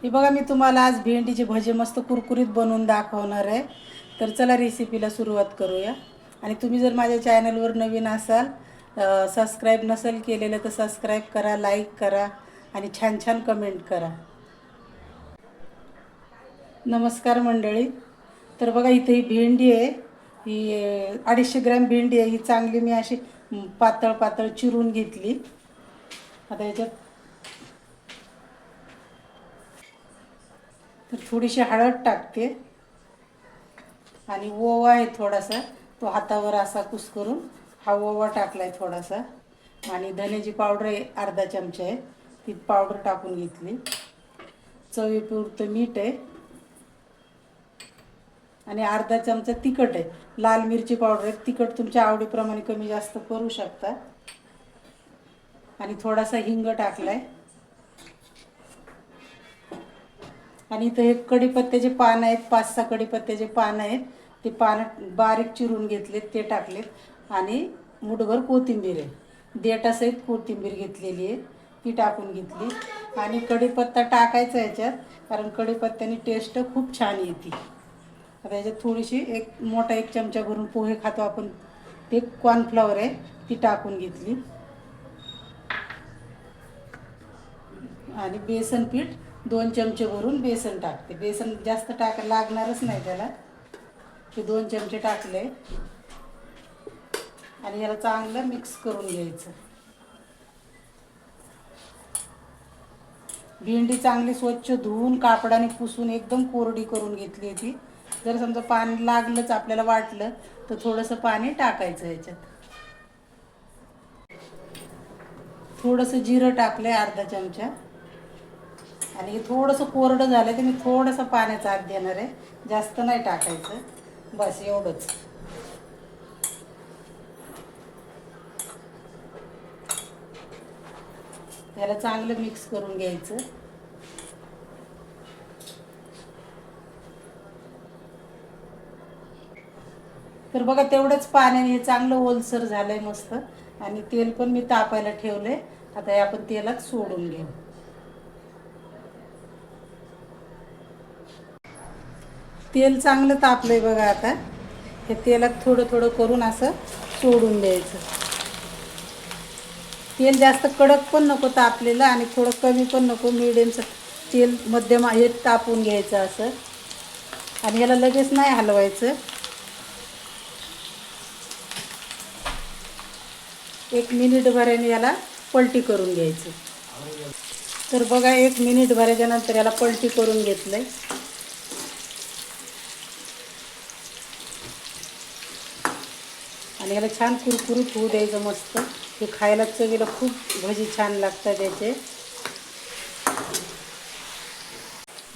हे बघा, मी तुम्हाला आज भेंडीची भजी मस्त कुरकुरीत बनवून दाखवणार आहे. तर चला रेसिपीला सुरुवात करूया. आणि तुम्ही जर माझ्या चॅनलवर नवीन असाल, सबस्क्राईब नसेल केलेलं तर सबस्क्राईब करा, लाईक करा आणि छान छान कमेंट करा. नमस्कार मंडळी. तर बघा, इथे ही भेंडी आहे. ही 250 ग्रॅम भेंडी आहे. ही चांगली मी अशी पातळ पातळ चिरून घेतली. आता याच्यात तर थोडीशी हळद टाकते आणि ओवा आहे थोडासा, तो हातावर असा कुस्करून हा ओवा टाकला आहे थोडासा. आणि धन्याची पावडर आहे अर्धा चमचा आहे, ती पावडर टाकून घेतली. चवीपुरतं मीठ आहे आणि अर्धा चमचा तिखट आहे. लाल मिरची पावडर आहे, तिखट तुमच्या आवडीप्रमाणे कमी जास्त करू शकता. आणि थोडासा हिंग टाकला आहे. आणि इथं हे कढीपत्त्याचे पान आहेत, 5-6 कढीपत्त्याचे पान आहेत, ते पानं बारीक चिरून घेतलेत, ते टाकलेत. आणि मुठभर कोथिंबीर आहे, देठासहित कोथिंबीर घेतलेली आहे, ती टाकून घेतली. आणि कढीपत्ता टाकायचा याच्यात, कारण कढीपत्त्याने टेस्ट खूप छान येते. आता याच्यात थोडीशी एक चमचा भरून पोहे खातो आपण, ते कॉर्नफ्लॉवर आहे, ती टाकून घेतली. आणि बेसन पीठ 2 चमचे भरून बेसन टाकते. बेसन जास्त लागणारच नाही त्याला, ते 2 चमचे टाकले. आणि याला चांगलं मिक्स करून घ्यायचं. भेंडी चांगली स्वच्छ धुवून कापडाने पुसून एकदम कोरडी करून घेतली होती. जर समजा पाणी लागलंच आपल्याला वाटलं तर थोडंसं पाणी टाकायचं. याच्यात थोडंसं जिरं टाकलंय अर्धा चमचा. आणि हे थोडंसं कोरडं झालं तर मी थोडंसं पाण्याचा हात देणार आहे, जास्त नाही टाकायचं, बस एवढंच. त्याला चांगलं मिक्स करून घ्यायचं. तर बघा, तेवढंच पाण्याने हे चांगलं ओलसर झालंय मस्त. आणि तेल पण मी तापायला ठेवलंय. आता हे आपण तेलात सोडून घेऊ. तेल चांगलं तापलंय बघा. आता हे तेलात थोडं थोडं करून असं सोडून द्यायचं. तेल जास्त कडक पण नको तापलेलं आणि थोडं कमी पण नको, मिडियमचं तेल मध्यम हे तापून घ्यायचं असं. आणि याला लगेच नाही हलवायचं. 1 मिनिट भराने याला पलटी करून घ्यायची. तर बघा, 1 मिनिट भराच्या नंतर याला पलटी करून घेतलंय. आणि याला छान कुरकुरीत होऊ द्यायचं मस्त. हे खायला चवीला खूप भजी छान लागतात त्याचे.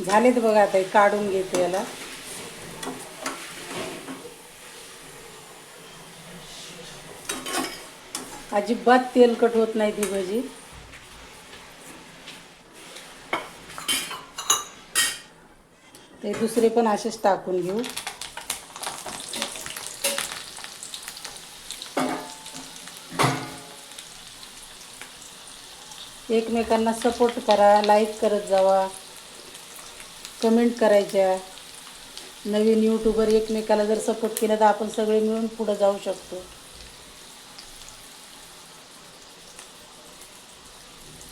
झालेत बघा. आता हे काढून घेते याला. अजिबात तेलकट होत नाही ती भजी. ते दुसरे पण असेच टाकून घेऊ. एकमेकांना सपोर्ट करा, लाईक करत जावा, कमेंट करायच्या. नवीन यूट्यूबर एकमेकाला जर सपोर्ट केला तर आपण सगळे मिळून पुढे जाऊ शकतो.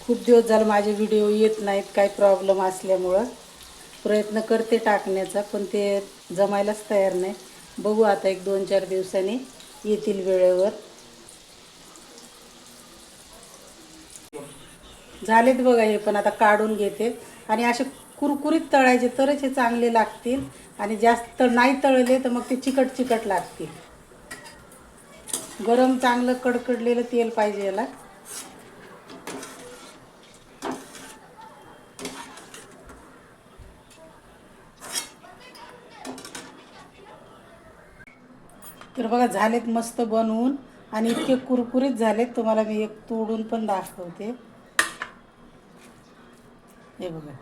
खूप दिवस झाले माझे व्हिडिओ येत नाहीत, काही प्रॉब्लेम असल्यामुळं. प्रयत्न करते टाकण्याचा, पण ते जमायलाच तयार नाही. बघू आता 1-2-4 दिवसांनी येतील वेळेवर. झालेत बघा हे पण. आता काढून घेते. आणि असे कुरकुरीत तळायचे तरच हे चांगले लागतील. आणि जास्त नाही तळले तर मग ते चिकट चिकट लागतील. गरम चांगलं कडकडलेलं तेल पाहिजे याला. तर बघा, झालेत मस्त बनवून. आणि इतके कुरकुरीत झालेत, तुम्हाला मी एक तोडून पण दाखवते. हे बघा,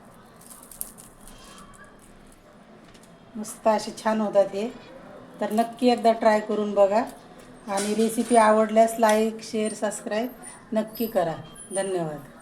मस्त असे छान होतात हे. तर नक्की एकदा ट्राय करून बघा. आणि रेसिपी आवडल्यास लाईक, शेअर, सबस्क्राईब नक्की करा. धन्यवाद.